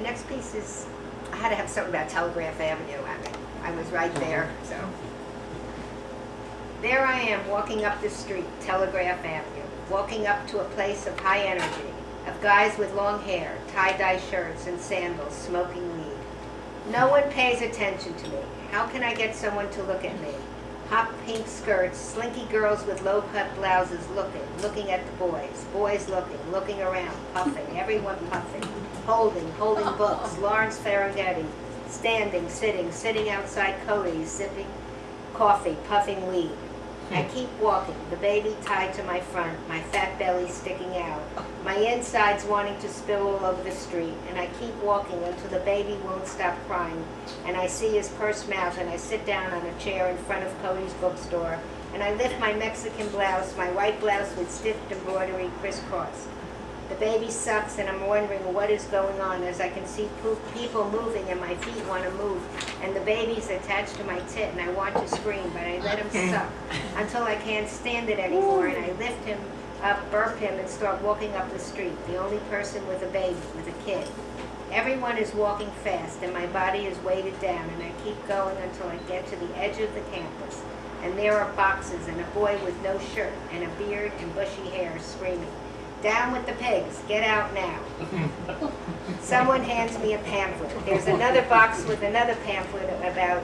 next piece is, I had to have something about Telegraph Avenue. I was right there, so. There I am, walking up the street, Telegraph Avenue, walking up to a place of high energy, of guys with long hair, tie-dye shirts, and sandals, smoking weed. No one pays attention to me. How can I get someone to look at me? Hot pink skirts, slinky girls with low-cut blouses looking at the boys looking around, puffing, everyone puffing, holding books, Lawrence Ferlinghetti, standing, sitting outside Cody's, sipping coffee, puffing weed. I keep walking, the baby tied to my front, my fat belly sticking out, my insides wanting to spill all over the street, and I keep walking until the baby won't stop crying, and I see his pursed mouth, and I sit down on a chair in front of Cody's bookstore, and I lift my Mexican blouse, my white blouse with stiff embroidery crisscrossed. The baby sucks, and I'm wondering what is going on as I can see people moving and my feet want to move, and the baby's attached to my tit, and I want to scream, but I let him suck until I can't stand it anymore, and I lift him up, burp him, and start walking up the street, the only person with a baby, with a kid. Everyone is walking fast, and my body is weighted down, and I keep going until I get to the edge of the campus, and there are boxes and a boy with no shirt and a beard and bushy hair screaming, "Down with the pigs, get out now." Someone hands me a pamphlet. There's another box with another pamphlet about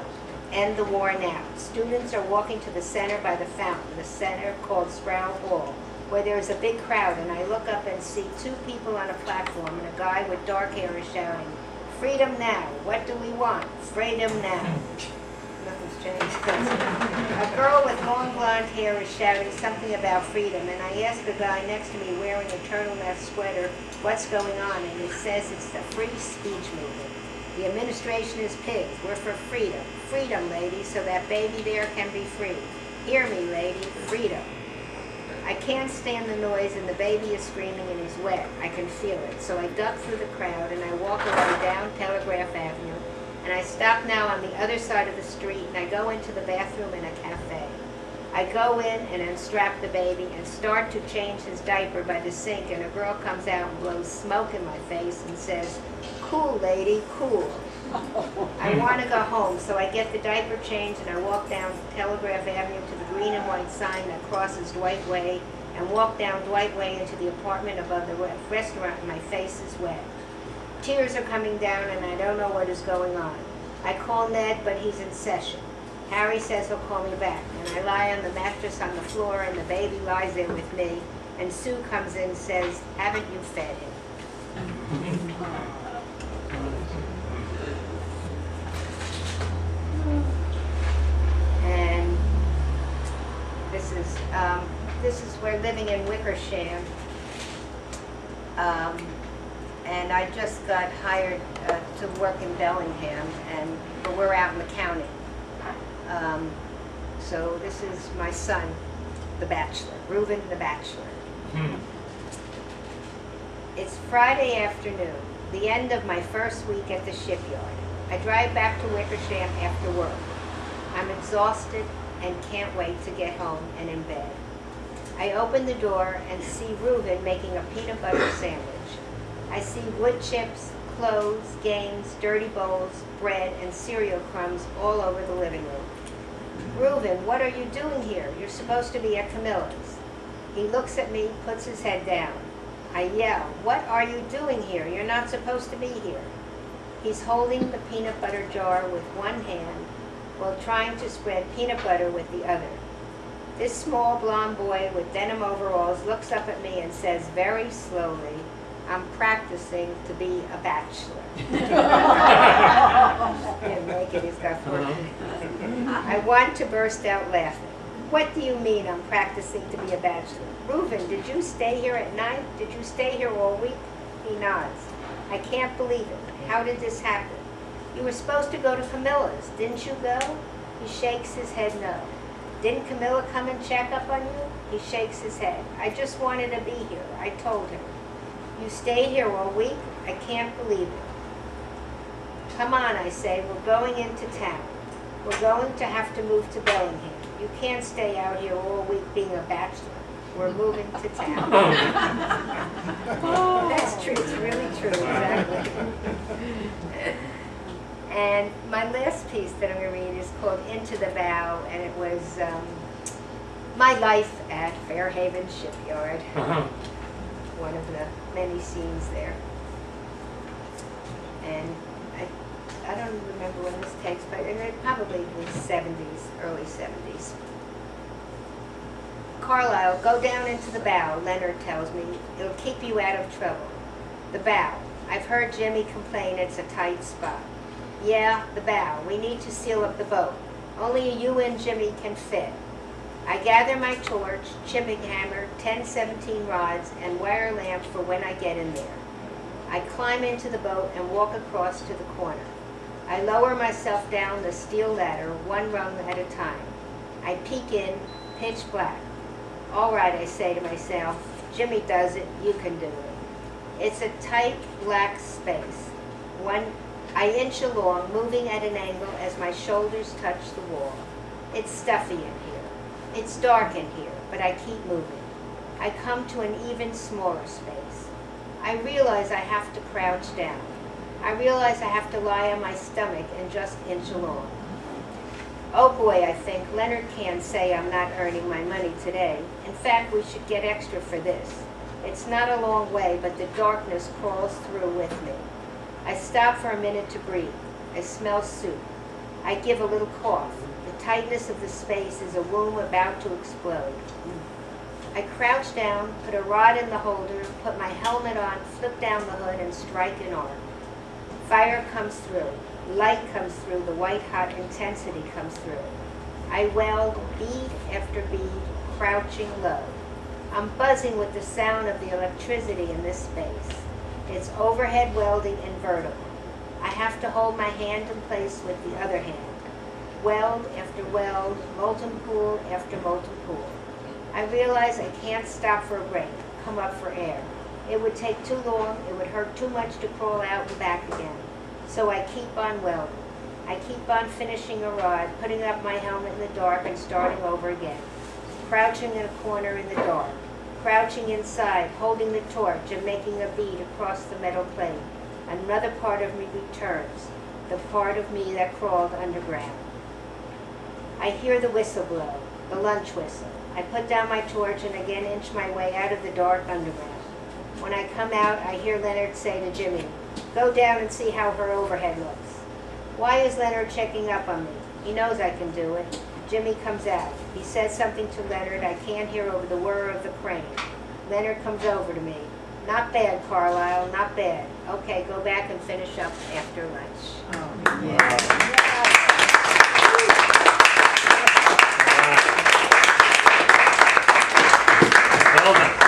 end the war now. Students are walking to the center by the fountain, the center called Sproul Hall, where there's a big crowd, and I look up and see two people on a platform, and a guy with dark hair is shouting, "Freedom now, what do we want? Freedom now." Nothing's changed. A girl with long blonde hair is shouting something about freedom, and I ask a guy next to me wearing a turtleneck sweater what's going on, and he says it's the free speech movement. The administration is pigs. We're for freedom. Freedom, lady, so that baby there can be free. Hear me, lady, freedom. I can't stand the noise, and the baby is screaming and he's wet. I can feel it. So I duck through the crowd, and I walk around down Telegraph Avenue, and I stop now on the other side of the street, and I go into the bathroom in a cafe. I go in and unstrap the baby and start to change his diaper by the sink, and a girl comes out and blows smoke in my face and says, "Cool, lady, cool." I want to go home, so I get the diaper changed, and I walk down Telegraph Avenue to the green and white sign that crosses Dwight Way, and walk down Dwight Way into the apartment above the restaurant, and my face is wet. Tears are coming down, and I don't know what is going on. I call Ned, but he's in session. Harry says he'll call me back, and I lie on the mattress on the floor, and the baby lies there with me, and Sue comes in and says, "Haven't you fed him?" And this is we're living in Wickersham, and I just got hired to work in Bellingham, but we're out in the county. So this is my son, the bachelor, Reuben the bachelor. It's Friday afternoon, the end of my first week at the shipyard. I drive back to Wickersham after work. I'm exhausted and can't wait to get home and in bed. I open the door and see Reuben making a peanut butter sandwich. I see wood chips, clothes, games, dirty bowls, bread, and cereal crumbs all over the living room. "Reuben, what are you doing here? You're supposed to be at Camilla's." He looks at me, puts his head down. I yell, "What are you doing here? You're not supposed to be here." He's holding the peanut butter jar with one hand while trying to spread peanut butter with the other. This small blonde boy with denim overalls looks up at me and says very slowly, "I'm practicing to be a bachelor." Didn't make it, he's got 14. I want to burst out laughing. "What do you mean I'm practicing to be a bachelor? Reuben, did you stay here at night? Did you stay here all week?" He nods. "I can't believe it. How did this happen? You were supposed to go to Camilla's. Didn't you go?" He shakes his head no. "Didn't Camilla come and check up on you?" He shakes his head. "I just wanted to be here. I told her." "You stayed here all week? I can't believe it." "Come on," I say, "we're going into town. We're going to have to move to Bellingham. You can't stay out here all week being a bachelor. we're moving to town. That's true, it's really true, exactly. And my last piece that I'm going to read is called Into the Bow, and it was my life at Fairhaven Shipyard. One of the many scenes there. And I don't remember when this takes place, probably the 70s, early 70s. Carlyle, go down into the bow, Leonard tells me. It'll keep you out of trouble. The bow. I've heard Jimmy complain it's a tight spot. Yeah, the bow. We need to seal up the boat. Only you and Jimmy can fit. I gather my torch, chipping hammer, 10-17 rods, and wire lamp for when I get in there. I climb into the boat and walk across to the corner. I lower myself down the steel ladder, one rung at a time. I peek in, pitch black. All right, I say to myself, Jimmy does it, you can do it. It's a tight, black space. I inch along, moving at an angle as my shoulders touch the wall. It's stuffy in here. It's dark in here, but I keep moving. I come to an even smaller space. I realize I have to crouch down. I realize I have to lie on my stomach and just inch along. Oh boy, I think, Leonard can't say I'm not earning my money today. In fact, we should get extra for this. It's not a long way, but the darkness crawls through with me. I stop for a minute to breathe. I smell soup. I give a little cough. The tightness of the space is a womb about to explode. I crouch down, put a rod in the holder, put my helmet on, flip down the hood, and strike an arc. Fire comes through. Light comes through. The white-hot intensity comes through. I weld bead after bead, crouching low. I'm buzzing with the sound of the electricity in this space. It's overhead welding and vertical. I have to hold my hand in place with the other hand. Weld after weld, molten pool after molten pool. I realize I can't stop for a break, come up for air. It would take too long, it would hurt too much to crawl out and back again. So I keep on welding. I keep on finishing a rod, putting up my helmet in the dark and starting over again. Crouching in a corner in the dark. Crouching inside, holding the torch and making a bead across the metal plate. Another part of me returns, the part of me that crawled underground. I hear the whistle blow, the lunch whistle. I put down my torch and again inch my way out of the dark underground. When I come out, I hear Leonard say to Jimmy, go down and see how her overhead looks. Why is Leonard checking up on me? He knows I can do it. Jimmy comes out. He says something to Leonard I can't hear over the whir of the crane. Leonard comes over to me. Not bad, Carlyle, not bad. Okay, go back and finish up after lunch. Oh, yeah. Well done.